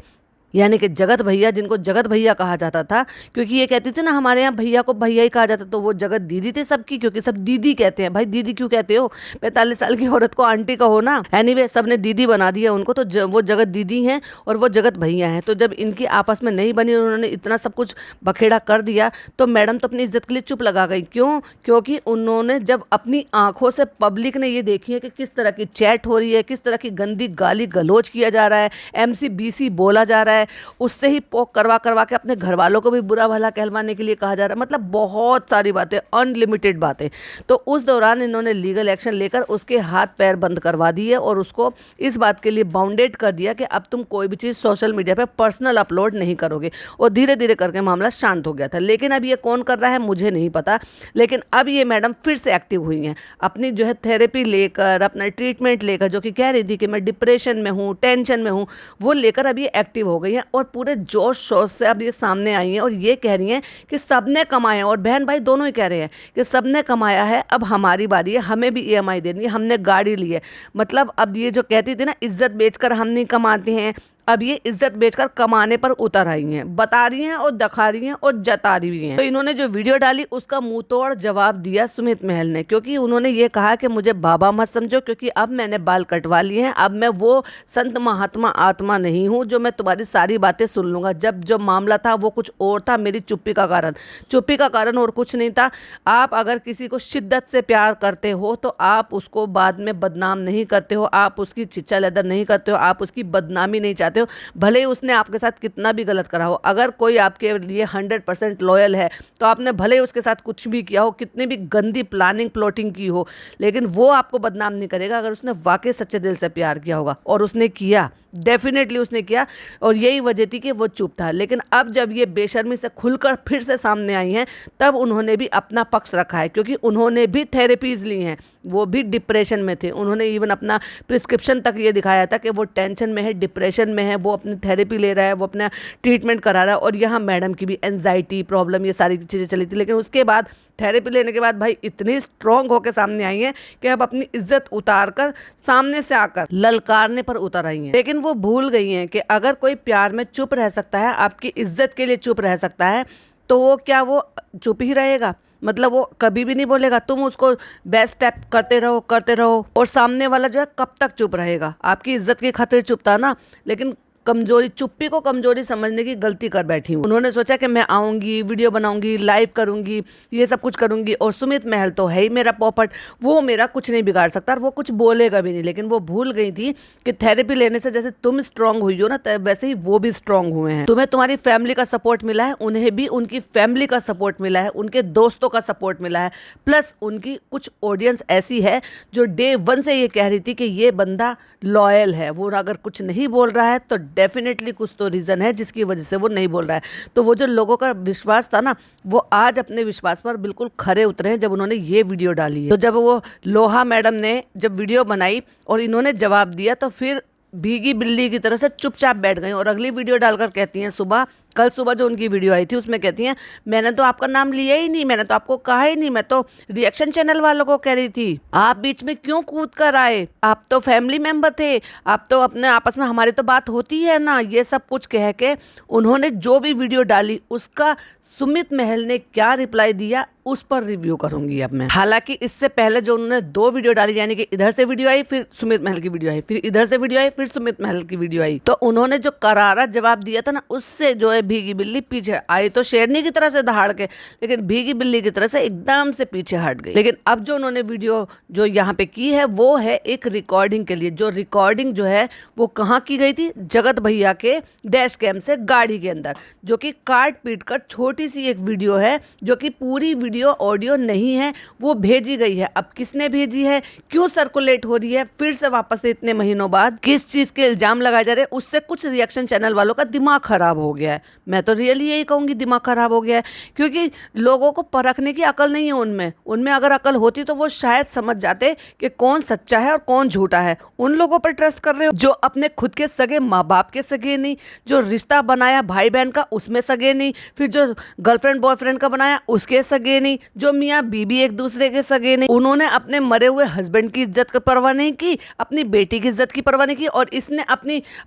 यानी कि जगत भैया, जिनको जगत भैया कहा जाता था, क्योंकि ये कहती थी ना हमारे यहाँ भैया को भैया ही कहा जाता, तो वो जगत दीदी थे सबकी, क्योंकि सब दीदी कहते हैं। भाई दीदी क्यों कहते हो, 45 साल की औरत को आंटी कहो ना। एनीवे सबने दीदी बना दिया उनको, तो वो जगत दीदी हैं और वो जगत भैया हैं। तो जब इनकी आपस में नहीं बनी, उन्होंने इतना सब कुछ बखेड़ा कर दिया, तो मैडम तो अपनी इज्जत के लिए चुप लगा गई। क्यों? क्योंकि उन्होंने जब अपनी आंखों से पब्लिक ने ये देखी है कि किस तरह की चैट हो रही है, किस तरह की गंदी गाली गलोच किया जा रहा है, MC-BC बोला जा रहा है, उससे ही पोक करवा करवा के अपने घर वालों को भी बुरा भला कहलवाने के लिए कहा जा रहा है, मतलब बहुत सारी बातें, अनलिमिटेड बातें। तो उस दौरान इन्होंने लीगल एक्शन लेकर उसके हाथ पैर बंद करवा दिए और उसको इस बात के लिए बाउंडेड कर दिया कि अब तुम कोई भी चीज़ सोशल मीडिया पे पर्सनल अपलोड नहीं करोगे, और धीरे धीरे करके मामला शांत हो गया था। लेकिन अब ये कौन कर रहा है मुझे नहीं पता, लेकिन अब ये मैडम फिर से एक्टिव हुई हैं अपनी जो है थेरेपी लेकर, अपना ट्रीटमेंट लेकर, जो कि कह रही थी कि मैं डिप्रेशन में हूँ, टेंशन में हूँ, वो लेकर अब ये एक्टिव हो गई हैं और पूरे जोश शोश से अब ये सामने आई हैं और ये कह रही हैं कि सबने कमाया, और बहन भाई दोनों ही कह रहे हैं कि सबने कमाया है, अब हमारी बारी है, हमें भी EMI देनी है, हमने गाड़ी ली है। मतलब अब ये जो कहती थी ना इज्जत बेचकर हम नहीं कमाते हैं, अब ये इज्जत बेचकर कमाने पर उतर आई हैं, बता रही हैं और दिखा रही हैं और जता रही हैं। तो इन्होंने जो वीडियो डाली उसका मुंह तोड़ जवाब दिया सुमित महल ने, क्योंकि उन्होंने ये कहा कि मुझे बाबा मत समझो, क्योंकि अब मैंने बाल कटवा लिए हैं, अब मैं वो संत महात्मा आत्मा नहीं हूँ जो मैं तुम्हारी सारी बातें सुन लूंगा। जब जो मामला था वो कुछ और था, मेरी चुप्पी का कारण और कुछ नहीं था। आप अगर किसी को शिद्दत से प्यार करते हो तो आप उसको बाद में बदनाम नहीं करते हो, आप उसकी चिच्चा लेदर नहीं करते हो, आप उसकी बदनामी नहीं चाहते हो, भले ही उसने आपके साथ कितना भी गलत करा हो। अगर कोई आपके लिए 100% लॉयल है तो आपने भले ही उसके साथ कुछ भी किया हो, कितनी भी गंदी प्लानिंग प्लॉटिंग की हो, लेकिन वो आपको बदनाम नहीं करेगा अगर उसने वाकई सच्चे दिल से प्यार किया होगा, और उसने किया, डेफिनेटली उसने किया, और यही वजह थी कि वो चुप था। लेकिन अब जब ये बेशर्मी से खुलकर फिर से सामने आई हैं तब उन्होंने भी अपना पक्ष रखा है, क्योंकि उन्होंने भी थेरेपीज ली हैं, वो भी डिप्रेशन में थे, उन्होंने इवन अपना प्रिस्क्रिप्शन तक ये दिखाया था कि वो टेंशन में है, डिप्रेशन में है, वो अपनी थेरेपी ले रहा है, वो अपना ट्रीटमेंट करा रहा है। और यहाँ मैडम की भी एंजाइटी प्रॉब्लम ये सारी चीज़ें चली थी, लेकिन उसके बाद थेरेपी लेने के बाद भाई इतनी स्ट्रॉन्ग होकर सामने आई हैं कि अब अपनी इज्जत उतार कर सामने से आकर ललकारने पर उतर आई हैं। लेकिन वो भूल गई हैं कि अगर कोई प्यार में चुप रह सकता है, आपकी इज्जत के लिए चुप रह सकता है, तो वो क्या वो चुप ही रहेगा? मतलब वो कभी भी नहीं बोलेगा, तुम उसको बेस्ट स्टेप करते रहो और सामने वाला जो है कब तक चुप रहेगा? आपकी इज्जत की खातिर चुप था ना, लेकिन चुप्पी को कमजोरी समझने की गलती कर बैठी हूँ। उन्होंने सोचा कि मैं आऊंगी, वीडियो बनाऊंगी, लाइव करूंगी, ये सब कुछ करूंगी, और सुमित महल तो है ही मेरा पॉपट, वो मेरा कुछ नहीं बिगाड़ सकता और वो कुछ बोलेगा भी नहीं। लेकिन वो भूल गई थी कि थेरेपी लेने से जैसे तुम स्ट्रांग हुई हो ना, वैसे ही वो भी स्ट्रांग हुए हैं। तुम्हें तुम्हारी फैमिली का सपोर्ट मिला है, उन्हें भी उनकी फैमिली का सपोर्ट मिला है, उनके दोस्तों का सपोर्ट मिला है, प्लस उनकी कुछ ऑडियंस ऐसी है जो डे 1 से ये कह रही थी कि ये बंदा लॉयल है, वो अगर कुछ नहीं बोल रहा है तो डेफिनेटली कुछ तो रीज़न है जिसकी वजह से वो नहीं बोल रहा है। तो वो जो लोगों का विश्वास था ना, वो आज अपने विश्वास पर बिल्कुल खरे उतरे हैं जब उन्होंने ये वीडियो डाली है। तो जब वो लोहा मैडम ने जब वीडियो बनाई और इन्होंने जवाब दिया, तो फिर भीगी बिल्ली की तरह से चुपचाप बैठ गई और अगली वीडियो डालकर कहती हैं, कल सुबह जो उनकी वीडियो आई थी उसमें कहती हैं, मैंने तो आपका नाम लिया ही नहीं, मैंने तो आपको कहा ही नहीं, मैं तो रिएक्शन चैनल वालों को कह रही थी, आप बीच में क्यों कूद कर आए, आप तो फैमिली मेंबर थे, आप तो अपने आपस में, हमारी तो बात होती है ना। ये सब कुछ कह के उन्होंने जो भी वीडियो डाली उसका सुमित महल ने क्या रिप्लाई दिया उस पर रिव्यू करूंगी अब मैं। हालांकि इससे पहले जो उन्होंने 2 वीडियो डाली, यानी कि इधर से वीडियो आई, फिर सुमित महल की वीडियो आई, फिर इधर से वीडियो आई, फिर सुमित महल की वीडियो आई, तो उन्होंने जो करारा जवाब दिया था ना, उससे जो है भीगी बिल्ली पीछे आई, तो शेरनी की तरह से दहाड़ के, लेकिन भीगी बिल्ली की तरह से एकदम से पीछे हट गई। लेकिन अब जो उन्होंने वीडियो जो यहाँ पे की है वो है एक रिकॉर्डिंग के लिए, जो रिकॉर्डिंग जो है वो कहाँ की गई थी, जगत भैया के डैश कैम से गाड़ी के अंदर, जो कि काट पीट कर छोटी सी एक वीडियो है, जो कि पूरी वीडियो ऑडियो नहीं है, वो भेजी गई है। अब किसने भेजी है, क्यों सर्कुलेट हो रही है फिर से वापस से इतने महीनों बाद, किस चीज के इल्जाम लगाए जा रहे हैं, उससे कुछ रिएक्शन चैनल वालों का दिमाग खराब हो गया है। मैं तो रियली यही कहूंगी दिमाग खराब हो गया है, क्योंकि लोगों को परखने की अकल नहीं है उनमें। उनमें अगर अकल होती तो वो शायद समझ जाते कि कौन सच्चा है और कौन झूठा है। उन लोगों पर ट्रस्ट कर रहे हो जो अपने खुद के सगे माँ बाप के सगे नहीं, जो रिश्ता बनाया भाई बहन का उसमें सगे नहीं, फिर जो गर्लफ्रेंड बॉयफ्रेंड का बनाया उसके सगे नहीं, जो मियाँ बीबी एक दूसरे के सगे नहीं। उन्होंने अपने मरे हुए हस्बैंड की इज्जत की परवाह नहीं की, अपनी बेटी की इज्जत की परवाह नहीं की, और इसने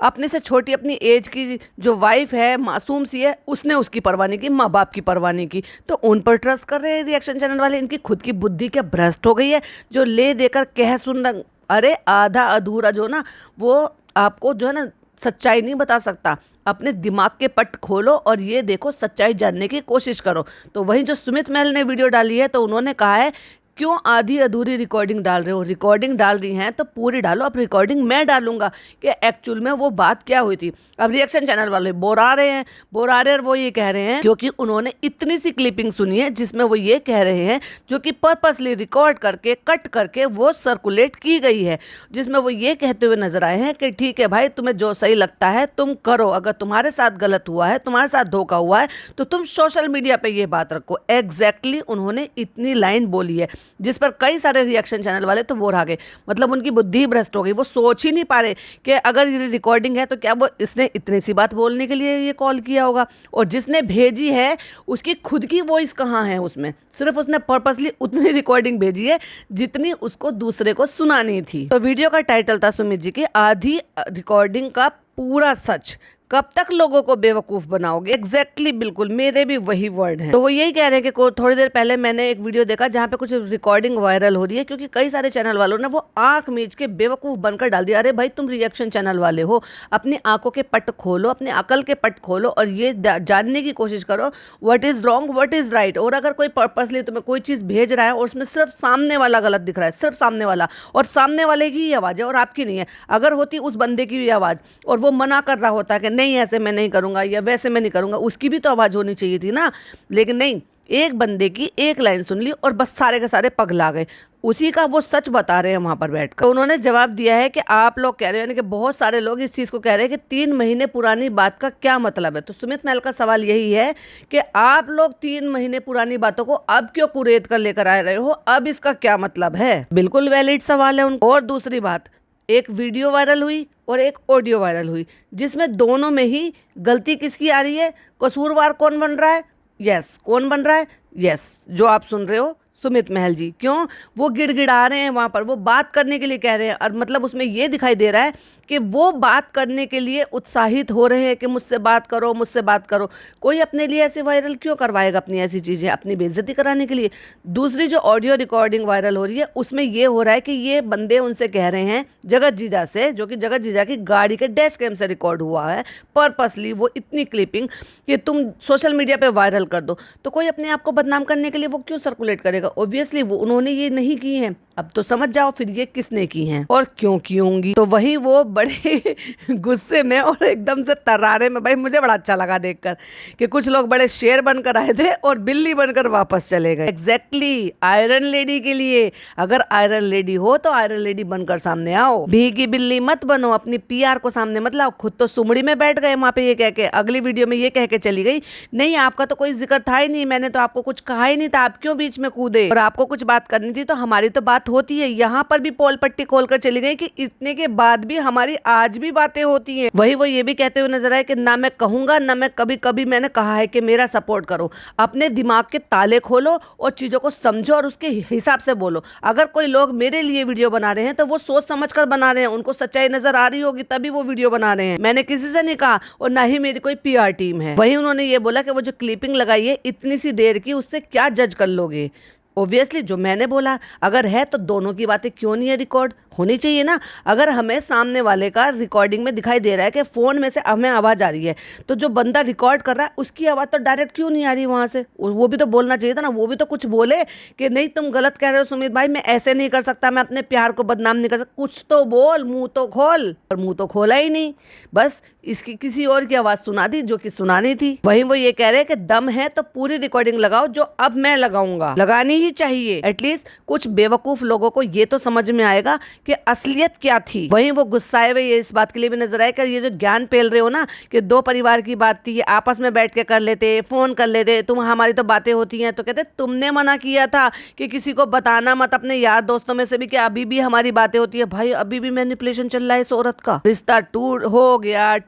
अपने से छोटी अपनी एज की जो वाइफ है मासूम सी है उसने उसकी परवाह नहीं की, माँ बाप की परवाह नहीं की। तो उन पर ट्रस्ट कर रहे हैं रिएक्शन चैनल वाले। इनकी खुद की बुद्धि क्या भ्रष्ट हो गई है, जो ले देकर कह सुन। अरे आधा अधूरा जो ना वो आपको जो है ना सच्चाई नहीं बता सकता। अपने दिमाग के पट खोलो और ये देखो, सच्चाई जानने की कोशिश करो। तो वहीं जो सुमित महल ने वीडियो डाली है तो उन्होंने कहा है क्यों आधी अधूरी रिकॉर्डिंग डाल रहे हो, रिकॉर्डिंग डाल रही हैं तो पूरी डालो। अब रिकॉर्डिंग मैं डालूंगा कि एक्चुअल में वो बात क्या हुई थी। अब रिएक्शन चैनल वाले बोरा रहे हैं और वो ये कह रहे हैं क्योंकि उन्होंने इतनी सी क्लिपिंग सुनी है जिसमें वो ये कह रहे हैं, जो कि पर्पसली रिकॉर्ड करके कट करके वो सर्कुलेट की गई है, जिसमें वो ये कहते हुए नजर आए हैं कि ठीक है भाई, तुम्हें जो सही लगता है तुम करो, अगर तुम्हारे साथ गलत हुआ है, तुम्हारे साथ धोखा हुआ है तो तुम सोशल मीडिया पे ये बात रखो। एग्जैक्टली उन्होंने इतनी लाइन बोली है जिस पर कई सारे रिएक्शन चैनल वाले तो बोर आ गए। मतलब उनकी बुद्धि भ्रष्ट हो गई, वो सोच ही नहीं पा रहे कि अगर ये रिकॉर्डिंग है तो क्या वो इसने इतनी सी बात बोलने के लिए ये कॉल किया होगा, और जिसने भेजी है उसकी खुद की वॉइस कहाँ है उसमें। सिर्फ उसने पर्पसली उतनी रिकॉर्डिंग भेजी है जितनी उसको दूसरे को सुनानी थी। तो वीडियो का टाइटल था सुमित जी की आधी रिकॉर्डिंग का पूरा सच। कब तक लोगों को बेवकूफ बनाओगे। एग्जैक्टली बिल्कुल मेरे भी वही वर्ड हैं। तो वो यही कह रहे हैं कि थोड़ी देर पहले मैंने एक वीडियो देखा जहाँ पे कुछ रिकॉर्डिंग वायरल हो रही है, क्योंकि कई सारे चैनल वालों ने वो आंख मीच के बेवकूफ बनकर डाल दिया। अरे भाई तुम रिएक्शन चैनल वाले हो, अपनी आंखों के पट खोलो, अपने अकल के पट खोलो और ये जानने की कोशिश करो what is wrong what is right. और अगर कोई पर्पसली तुम्हें कोई चीज भेज रहा है और उसमें सिर्फ सामने वाला गलत दिख रहा है, सिर्फ सामने वाला, और सामने वाले की ही आवाज है और आपकी नहीं है, अगर होती उस बंदे की भी आवाज और वो मना कर रहा होता है कि नहीं ऐसे मैं नहीं करूंगा या वैसे मैं नहीं करूंगा, उसकी भी तो आवाज होनी चाहिए थी ना। लेकिन नहीं, एक बंदे की एक लाइन सुन ली और बस सारे के सारे पगला गए। उसी का वो सच बता रहे हैं वहां पर बैठकर। तो उन्होंने जवाब दिया है कि आप लोग कह रहे हो, यानी कि बहुत सारे लोग इस चीज को कह रहे हैं कि 3 महीने पुरानी बात का क्या मतलब है। तो सुमित महल का सवाल यही है कि आप लोग 3 महीने पुरानी बातों को अब क्यों कुरेद कर लेकर आ रहे हो, अब इसका क्या मतलब है। बिल्कुल वैलिड सवाल है उनको। और दूसरी बात, एक वीडियो वायरल हुई और एक ऑडियो वायरल हुई, जिसमें दोनों में ही गलती किसकी आ रही है, कसूरवार कौन बन रहा है। यस, कौन बन रहा है। यस, जो आप सुन रहे हो सुमित महल जी। क्यों, वो गिड़गिड़ा रहे हैं वहां पर, वो बात करने के लिए कह रहे हैं, और मतलब उसमें ये दिखाई दे रहा है कि वो बात करने के लिए उत्साहित हो रहे हैं कि मुझसे बात करो, मुझसे बात करो। कोई अपने लिए ऐसे वायरल क्यों करवाएगा अपनी ऐसी चीज़ें, अपनी बेइज्जती कराने के लिए। दूसरी जो ऑडियो रिकॉर्डिंग वायरल हो रही है उसमें ये हो रहा है कि ये बंदे उनसे कह रहे हैं जगत जीजा से, जो कि जगत जीजा की गाड़ी के डैश कैम से रिकॉर्ड हुआ है पर्पसली, वो इतनी क्लिपिंग कि तुम सोशल मीडिया पर वायरल कर दो। तो कोई अपने आप को बदनाम करने के लिए वो क्यों सर्कुलेट करेगा। ऑब्वियसली वो उन्होंने ये नहीं की है। अब तो समझ जाओ फिर ये किसने की हैं और क्यों की होंगी। तो वहीं वो बड़े गुस्से में और एकदम से तर्रारे में, भाई मुझे बड़ा अच्छा लगा देखकर कि कुछ लोग बड़े शेर बनकर आए थे और बिल्ली बनकर वापस चले गए। एग्जैक्टली आयरन लेडी के लिए, अगर आयरन लेडी हो तो आयरन लेडी बनकर सामने आओ, भीगी बिल्ली मत बनो, अपनी पीआर को सामने मत लाओ। खुद तो सुमड़ी में बैठ गए वहां पे ये कह के, अगली वीडियो में ये कह के चली गई नहीं आपका तो कोई जिक्र था ही नहीं, मैंने तो आपको कुछ कहा ही नहीं था, आप क्यों बीच में कूदे, और आपको कुछ बात करनी थी तो हमारी तो बात होती है। यहाँ पर भी पोल पट्टी खोलकर चली गई कि इतने के बाद भी हमारी आज भी बातें होती हैं। वही वो ये भी कहते हुए नजर आए कि ना मैं कहूंगा ना मैं कभी कभी मैंने कहा है कि मेरा सपोर्ट करो। अपने दिमाग के ताले खोलो और चीजों को समझो और उसके हिसाब से बोलो। अगर कोई लोग मेरे लिए वीडियो बना रहे हैं तो वो सोच समझ कर बना रहे हैं, उनको सच्चाई नजर आ रही होगी तभी वो वीडियो बना रहे हैं। मैंने किसी से नहीं कहा और ना ही मेरी कोई पीआर टीम है। वही उन्होंने ये बोला कि वो जो क्लिपिंग लगाई है इतनी सी देर की, उससे क्या जज कर लोगे, ऑब्वियसली जो मैंने बोला, अगर है तो दोनों की बातें क्यों नहीं है रिकॉर्ड होनी चाहिए ना। अगर हमें सामने वाले का रिकॉर्डिंग में दिखाई दे रहा है कि फ़ोन में से हमें आवाज़ आ रही है, तो जो बंदा रिकॉर्ड कर रहा है उसकी आवाज़ तो डायरेक्ट क्यों नहीं आ रही वहाँ से, वो भी तो बोलना चाहिए था ना। वो भी तो कुछ बोले कि नहीं तुम गलत कह रहे हो सुमित भाई, मैं ऐसे नहीं कर सकता, मैं अपने प्यार को बदनाम नहीं कर सकता। कुछ तो बोल, मुंह तो खोल। और मुंह तो खोला ही नहीं, बस इसकी किसी और की आवाज़ सुना दी जो कि सुनानी थी। वहीं वो ये कह रहे हैं कि दम है तो पूरी रिकॉर्डिंग लगाओ जो अब मैं लगाऊंगा। लगानी ही चाहिए, एटलीस्ट कुछ बेवकूफ लोगों को ये तो समझ में आएगा कि असलियत क्या थी। वहीं वो गुस्साए हुए ये इस बात के लिए भी नजर आए कि ये जो ज्ञान पेल रहे हो ना कि दो परिवार की बात थी, आपस में बैठ के कर लेते, फोन कर लेते, तुम हमारी तो बातें होती हैं। तो कहते तुमने मना किया था कि किसी को बताना मत, अपने यार दोस्तों में से भी, कि अभी भी हमारी बातें होती है। भाई अभी भी मैनिपुलेशन चल रहा है इस औरत का। रिश्ता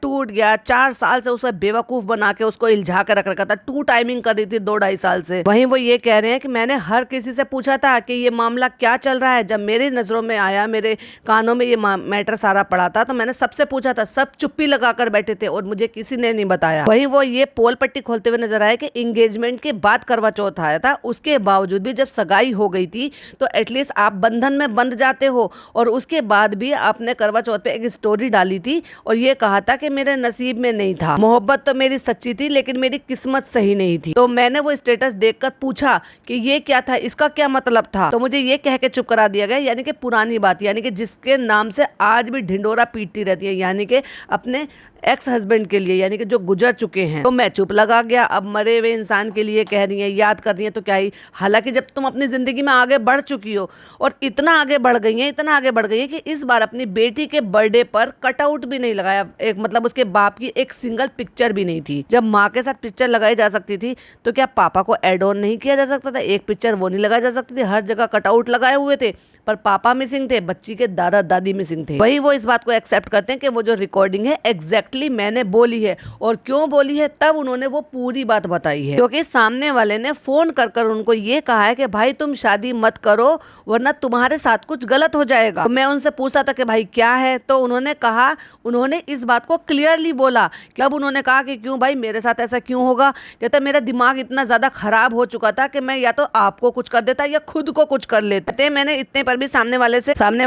टूट गया 4 साल से उसे बेवकूफ बना के उसको इल्झा के रख रखा था। 2 टाइमिंग कर रही थी 2-2.5 साल से। वहीं वो ये कह रहे हैं कि मैंने हर किसी से पूछा था कि ये मामला क्या चल रहा है। जब मेरी नजरों में आया, मेरे कानों में ये मैटर सारा पड़ा था, तो मैंने सबसे पूछा था, सब चुप्पी लगाकर बैठे थे और मुझे किसी ने नहीं बताया। वहीं वो ये पोल पट्टी खोलते हुए नजर आए कि एंगेजमेंट के बाद करवा चौथ आया था, उसके बावजूद भी जब सगाई हो गई थी तो एटलीस्ट आप बंधन में बंध जाते हो, और उसके बाद भी आपने करवा चौथ पे एक स्टोरी डाली थी और ये कहा था कि मेरे नसीब में नहीं था, मोहब्बत तो मेरी सच्ची थी लेकिन मेरी किस्मत सही नहीं थी। तो मैंने वो स्टेटस देखकर पूछा कि ये क्या था, इसका क्या मतलब था, तो मुझे ये कह के चुप करा दिया गया, यानी कि पुरानी बात, यानी कि जिसके नाम से आज भी ढिंडोरा पीटती रहती है, यानी कि अपने एक्स हस्बैंड के लिए, यानी कि जो गुजर चुके हैं। तो मैं चुप लगा गया। अब मरे हुए इंसान के लिए कह रही है, याद कर रही है, तो क्या ही। हालांकि जब तुम अपनी जिंदगी में आगे बढ़ चुकी हो और इतना आगे बढ़ गई है, इतना आगे बढ़ गई है कि इस बार अपनी बेटी के बर्थडे पर कटआउट भी नहीं लगाया, एक मतलब उसके बाप की एक सिंगल पिक्चर भी नहीं थी। जब माँ के साथ पिक्चर लगाई जा सकती थी तो क्या पापा को एड ऑन नहीं किया जा सकता था? एक पिक्चर वो नहीं लगाई जा सकती थी? हर जगह कटआउट लगाए हुए थे पर पापा मिसिंग थे, बच्ची के दादा दादी मिसिंग थे। वही वो इस बात को एक्सेप्ट करते हैं कि वो जो रिकॉर्डिंग है एग्जैक्टली मैंने बोली है, और क्यों बोली है तब उन्होंने वो पूरी बात बताई है, क्योंकि सामने वाले ने फोन कर कर उनको ये कहा है कि भाई तुम शादी मत करो वरना तुम्हारे साथ कुछ गलत हो जाएगा। तो मैं उनसे पूछता था कि भाई क्या है, तो उन्होंने कहा, उन्होंने इस बात को क्लियरली बोला। कब उन्होंने कहा कि क्यों भाई मेरे साथ ऐसा क्यों होगा, कहता मेरा दिमाग इतना ज्यादा खराब हो चुका था कि मैं या तो आपको कुछ कर देता या खुद को कुछ कर लेते। मैंने इतने पर भी सामने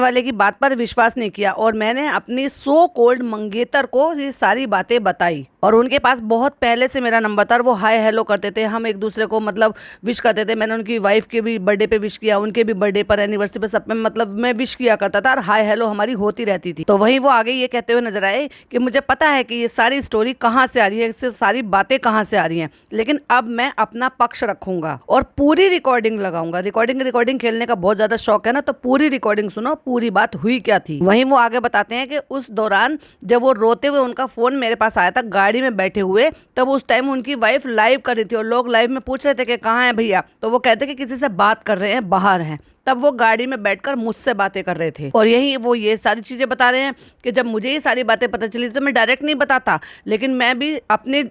वाले की बात पर विश्वास नहीं किया और मैंने अपनी सो कॉल्ड मंगेतर को ये सारी बातें बताई। और उनके पास बहुत पहले से मेरा नंबर था, वो हाय हेलो करते थे, हम एक दूसरे को मतलब विश करते थे। मैंने उनकी वाइफ के भी बर्थडे पे विश किया, उनके भी बर्थडे पर, एनिवर्सरी पे, सब पे मतलब मैं विश किया करता था और हाय हेलो हमारी होती रहती थी। तो वहीं वो आगे ये कहते हुए नजर आए कि मुझे पता है कि ये सारी स्टोरी कहाँ से आ रही है, इससे सारी बातें कहाँ से आ रही हैं, लेकिन अब मैं अपना पक्ष रखूंगा और पूरी रिकॉर्डिंग लगाऊंगा। रिकॉर्डिंग खेलने का बहुत ज्यादा शौक है ना, तो पूरी रिकॉर्डिंग सुनो, पूरी बात हुई क्या थी। वहीं वो आगे बताते हैं कि उस दौरान जब वो रोते हुए उनका फोन मेरे पास आया था गाड़ी में बैठे हुए, तब उस टाइम उनकी वाइफ लाइव कर रही थी और लोग लाइव में पूछ रहे थे कि कहाँ है भैया, तो वो कहते कि किसी से बात कर रहे हैं, बाहर हैं। तब वो गाड़ी में बैठकर मुझसे बातें कर रहे थे और यही वो ये सारी चीजें बता रहे हैं कि जब मुझे ये सारी बातें पता चली तो मैं डायरेक्ट नहीं बताता, लेकिन मैं भी अपने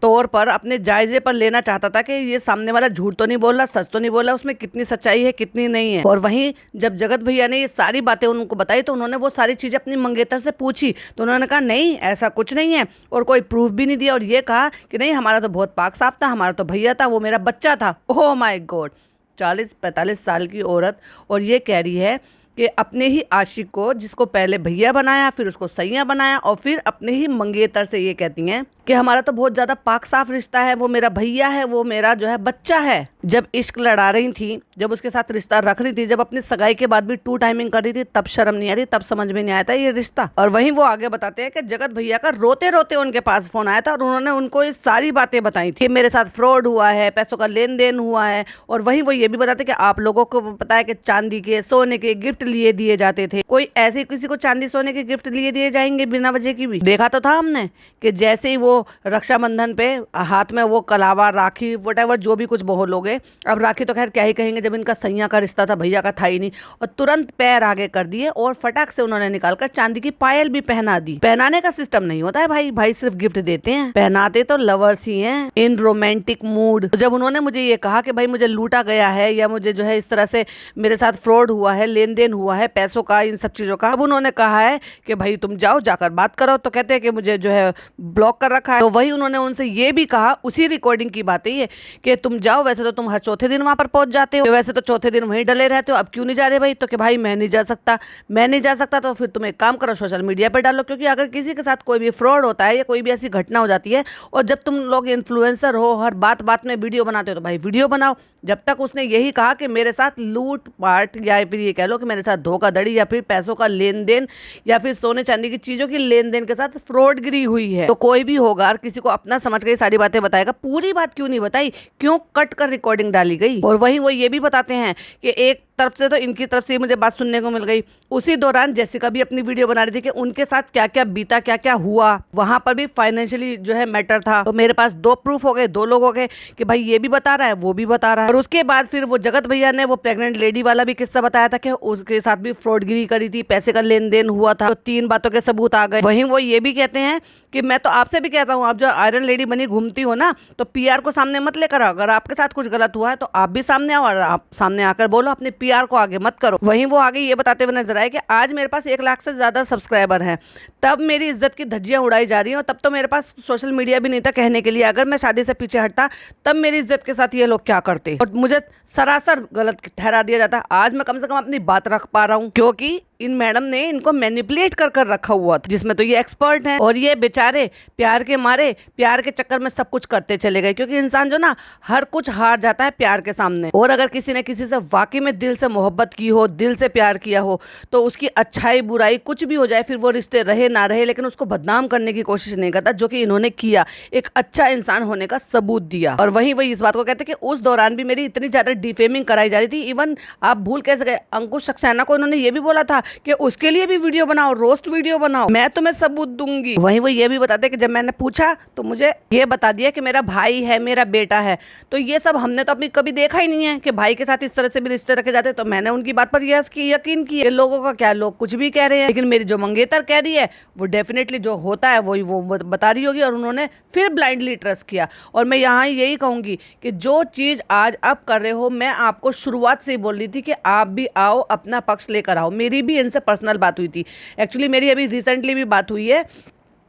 तौर पर, अपने जायजे पर लेना चाहता था कि ये सामने वाला झूठ तो नहीं बोल रहा, सच तो नहीं बोल रहा, उसमें कितनी सच्चाई है कितनी नहीं है। और वहीं जब जगत भैया ने ये सारी बातें उनको बताई तो उन्होंने वो सारी चीजें अपनी मंगेतर से पूछी, तो उन्होंने कहा नहीं ऐसा कुछ नहीं है और कोई प्रूफ भी नहीं दिया, और ये कहा कि नहीं हमारा तो बहुत पाक साफ था, हमारा तो भैया था, वो मेरा बच्चा था। ओह माय गॉड, 40-45 साल की औरत और ये कह रही है कि अपने ही आशिक को, जिसको पहले भैया बनाया फिर उसको सैया बनाया और फिर अपने ही मंगेतर से ये कहती हैं कि हमारा तो बहुत ज्यादा पाक साफ रिश्ता है, वो मेरा भैया है, वो मेरा जो है बच्चा है। जब इश्क लड़ा रही थी, जब उसके साथ रिश्ता रख रही थी, जब अपनी सगाई के बाद भी 2 टाइमिंग कर रही थी, तब शर्म नहीं आ रही, तब समझ में नहीं आया था ये रिश्ता। और वहीं वो आगे बताते हैं कि जगत भैया का रोते रोते उनके पास फोन आया था और उन्होंने उनको ये सारी बातें बताई थी, मेरे साथ फ्रॉड हुआ है, पैसों का लेन देन हुआ है। और वहीं वो ये भी बताते कि आप लोगों को पता है कि चांदी के सोने के गिफ्ट लिए दिए जाते थे, कोई ऐसे किसी को चांदी सोने के गिफ्ट लिए दिए जाएंगे बिना वजह की भी? देखा तो था हमने कि जैसे ही वो रक्षाबंधन पे हाथ में वो कलावा, राखी, वटेवर जो भी कुछ बोलोगे, अब राखी तो खैर क्या ही कहेंगे, जब इनका सैया का रिश्ता था, भैया का था ही नहीं, और तुरंत पैर आगे कर दिए और फटाक से उन्होंने निकालकर चांदी की पायल भी पहना दी। पहनाने का सिस्टम नहीं होता है भाई, भाई सिर्फ गिफ्ट देते हैं, पहनाते तो लवर्स ही हैं इन रोमांटिक मूड। जब उन्होंने मुझे ये कहा कि भाई मुझे लूटा गया है या मुझे जो है इस तरह से मेरे साथ फ्रॉड हुआ है, लेन देन हुआ है पैसों का, इन सब चीजों का, अब उन्होंने कहा है कि भाई तुम जाओ जाकर बात करो, तो कहते हैं कि मुझे जो है ब्लॉक कर रखा है। तो वही उन्होंने उनसे ये भी कहा, उसी रिकॉर्डिंग की बात है ये, कि तुम जाओ, वैसे तो तुम तुम हर चौथे दिन वहां पर पहुंच जाते हो, तो वैसे तो चौथे दिन वहीं डले रहते हो, अब क्यों नहीं जा रहे भाई? तो कि भाई मैं नहीं जा सकता, मैं नहीं जा सकता। तो फिर तुम एक काम करो, सोशल मीडिया पे डालो, क्योंकि अगर किसी के साथ कोई भी फ्रॉड होता है या कोई भी ऐसी घटना हो जाती है, और जब तुम लोग इन्फ्लुएंसर हो, हर बात बात में वीडियो बनाते हो, तो भाई वीडियो बनाओ। जब तक उसने यही कहा कि मेरे साथ लूट पाट, या फिर ये कह लो कि मेरे साथ धोखाधड़ी, या फिर पैसों का लेन देन, या फिर सोने चांदी की चीजों की लेन देन के साथ फ्रॉडगिरी हुई है, तो कोई भी होगा और किसी को अपना समझ के ये सारी बातें बताएगा। पूरी बात क्यों नहीं बताई, क्यों कट कर रिकॉर्डिंग डाली गई? और वहीं वो ये भी बताते हैं कि एक तरफ से तो इनकी तरफ से मुझे बात सुनने को मिल गई, उसी दौरान जेसिका भी अपनी वीडियो बना रही थी कि उनके साथ क्या क्या बीता, क्या क्या हुआ, वहां पर भी फाइनेंशियली जो है मैटर था। तो मेरे पास दो प्रूफ हो गए, दो लोग हो गए कि भाई ये भी बता रहा है, वो भी बता रहा है। और उसके बाद फिर वो जगत भैया ने वो प्रेग्नेंट लेडी वाला भी किस्सा बताया था कि उसके साथ भी फ्रॉडगिरी करी थी, पैसे का लेन देन हुआ था। तो 3 बातों के सबूत आ गए। वहीं वो ये भी कहते हैं कि मैं तो आपसे भी कहता हूँ, आप जो आयरन लेडी बनी घूमती हो ना, तो पीआर को सामने मत लेकर आओ। अगर आपके साथ कुछ गलत हुआ है तो आप भी सामने आओ, और आप सामने आकर बोलो, अपने पीआर को आगे मत करो। वहीं वो आगे ये बताते हुए नजर आए कि आज मेरे पास 1 लाख से ज्यादा सब्सक्राइबर हैं, तब मेरी इज्जत की धज्जियां उड़ाई जा रही हैं, और तब तो मेरे पास सोशल मीडिया भी नहीं था कहने के लिए। अगर मैं शादी से पीछे हटता तब मेरी इज्जत के साथ ये लोग क्या करते, और मुझे सरासर गलत ठहरा दिया जाता। आज मैं कम से कम अपनी बात रख पा रहा हूँ, क्योंकि इन मैडम ने इनको मैनिपुलेट कर कर रखा हुआ था, जिसमें तो ये एक्सपर्ट हैं। और ये बेचारे प्यार के मारे, प्यार के चक्कर में सब कुछ करते चले गए, क्योंकि इंसान जो ना हर कुछ हार जाता है प्यार के सामने। और अगर किसी ने किसी से वाकई में दिल से मोहब्बत की हो, दिल से प्यार किया हो, तो उसकी अच्छाई बुराई कुछ भी हो जाए, फिर वो रिश्ते रहे ना रहे, लेकिन उसको बदनाम करने की कोशिश नहीं करता, जो कि इन्होंने किया, एक अच्छा इंसान होने का सबूत दिया। और वही वही इस बात को कहते हैं कि उस दौरान भी मेरी इतनी ज्यादा डिफेमिंग कराई जा रही थी। इवन आप भूल कैसे गए, अंकुश सक्सेना को इन्होंने ये भी बोला था कि उसके लिए भी वीडियो बनाओ, रोस्ट वीडियो बनाओ, मैं तुम्हें सबूत दूंगी। वहीं वो ये भी बताते कि जब मैंने पूछा तो मुझे ये बता दिया कि मेरा भाई है, मेरा बेटा है। तो ये सब हमने तो अपनी कभी देखा ही नहीं है कि भाई के साथ इस तरह से भी रिश्ते रखे जाते। तो मैंने उनकी बात पर यकीन किया। लोगों का क्या, लोग कुछ भी कह रहे हैं, लेकिन मेरी जो मंगेतर कह रही है वो डेफिनेटली जो होता है वही वो बता रही होगी। और उन्होंने फिर ब्लाइंडली ट्रस्ट किया। और मैं यहाँ यही कहूंगी कि जो चीज आज आप कर रहे हो, मैं आपको शुरुआत से ही बोल रही थी कि आप भी आओ, अपना पक्ष लेकर आओ। मेरी भी इनसे पर्सनल बात हुई थी, एक्चुअली मेरी अभी रिसेंटली भी बात हुई है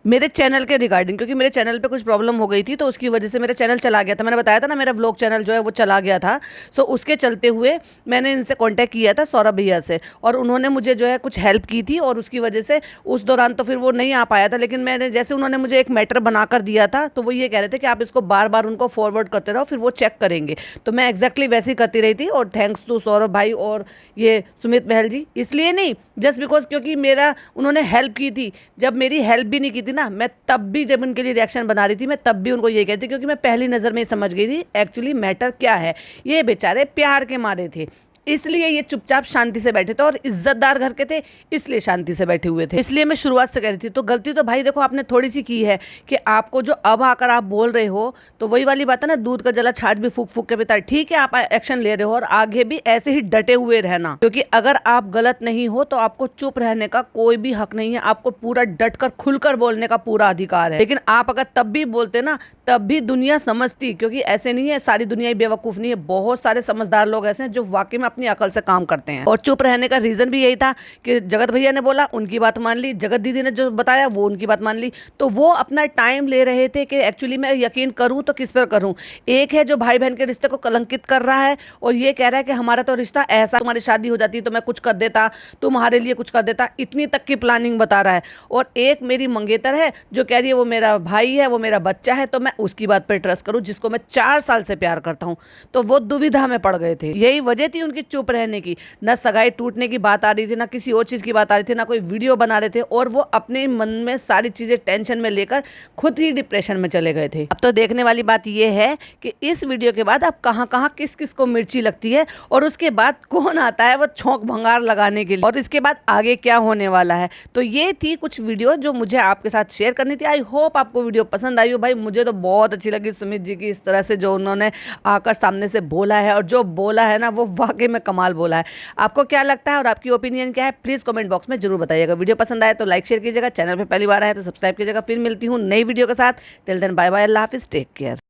मेरे चैनल के रिगार्डिंग, क्योंकि मेरे चैनल पे कुछ प्रॉब्लम हो गई थी, तो उसकी वजह से मेरा चैनल चला गया था। मैंने बताया था ना, मेरा व्लॉग चैनल जो है वो चला गया था। सो उसके चलते हुए मैंने इनसे कांटेक्ट किया था, सौरभ भैया से, और उन्होंने मुझे जो है कुछ हेल्प की थी। और उसकी वजह से उस दौरान तो फिर वो नहीं आ पाया था, लेकिन मैंने जैसे उन्होंने मुझे एक मैटर बनाकर दिया था, तो वो ये कह रहे थे कि आप इसको बार बार उनको फॉरवर्ड करते रहो, फिर वो चेक करेंगे। तो मैं एग्जैक्टली वैसे ही करती रही थी। और थैंक्स टू सौरभ भाई और ये सुमित महल जी, इसलिए नहीं, जस्ट बिकॉज क्योंकि मेरा उन्होंने हेल्प की थी। जब मेरी हेल्प भी नहीं की थी ना, मैं तब भी जब उनके लिए रिएक्शन बना रही थी, मैं तब भी उनको ये कहती, क्योंकि मैं पहली नज़र में ही समझ गई थी एक्चुअली मैटर क्या है। ये बेचारे प्यार के मारे थे, इसलिए ये चुपचाप शांति से बैठे थे, और इज्जतदार घर के थे इसलिए शांति से बैठे हुए थे। इसलिए मैं शुरुआत से कह रही थी। तो गलती तो भाई देखो आपने थोड़ी सी की है कि आपको जो अब आकर आप बोल रहे हो, तो वही वाली बात है ना, दूध का जला छाछ भी फूक फूक के पिता। ठीक है, आप एक्शन ले रहे हो, और आगे भी ऐसे ही डटे हुए रहना, क्योंकि अगर आप गलत नहीं हो तो आपको चुप रहने का कोई भी हक नहीं है। आपको पूरा डट कर खुलकर बोलने का पूरा अधिकार है। लेकिन आप अगर तब भी बोलते ना, तब भी दुनिया समझती, क्योंकि ऐसे नहीं है सारी दुनिया ही बेवकूफ नहीं है, बहुत सारे समझदार लोग ऐसे हैं जो वाकई में अपनी अकल से काम करते हैं। और चुप रहने का रीजन भी यही था कि जगत भैया ने बोला, उनकी बात मान ली, जगत दीदी ने जो बताया वो उनकी बात मान ली। तो वो अपना टाइम ले रहे थे कि एक्चुअली मैं यकीन करूं तो किस पर करूं। एक है जो भाई बहन के रिश्ते को कलंकित कर रहा है, और ये कह रहा है कि हमारा तो रिश्ता ऐसा, तुम्हारी शादी हो जाती तो मैं कुछ कर देता, तुम्हारे लिए कुछ कर देता, इतनी तक की प्लानिंग बता रहा है। और एक मेरी मंगेतर है जो कह रही है वो मेरा भाई है, वो मेरा बच्चा है, तो मैं उसकी बात पर ट्रस्ट करूं, जिसको मैं 4 साल से प्यार करता हूं। तो वो दुविधा में पड़ गए थे। यही वजह थी उनकी चुप रहने की। न सगाई टूटने की बात आ रही थी, ना किसी और चीज की बात आ रही थी, ना कोई वीडियो बना रहे थे, और वो अपने मन में सारी चीजें टेंशन में लेकर खुद ही डिप्रेशन में चले गए थे। अब तो देखने वाली बात यह है कि इस वीडियो के बाद अब कहां कहां किस किस को मिर्ची लगती है, और उसके बाद कौन आता है वो छौंक भंगार लगाने के लिए, और इसके बाद आगे क्या होने वाला है। तो ये थी कुछ वीडियो जो मुझे आपके साथ शेयर करनी थी। आई होप आपको वीडियो पसंद आई हो। भाई मुझे तो बहुत अच्छी लगी सुमित जी की इस तरह से जो उन्होंने आकर सामने से बोला है, और जो बोला है ना वो वाकई में कमाल बोला है। आपको क्या लगता है और आपकी ओपिनियन क्या है, प्लीज कमेंट बॉक्स में जरूर बताइएगा। वीडियो पसंद आए तो लाइक शेयर कीजिएगा, चैनल पे पहली बार आए तो सब्सक्राइब कीजिएगा। फिर मिलती हूँ नई वीडियो के साथ। टिल देन बाय बाय, अल्लाह हाफिज, टेक केयर।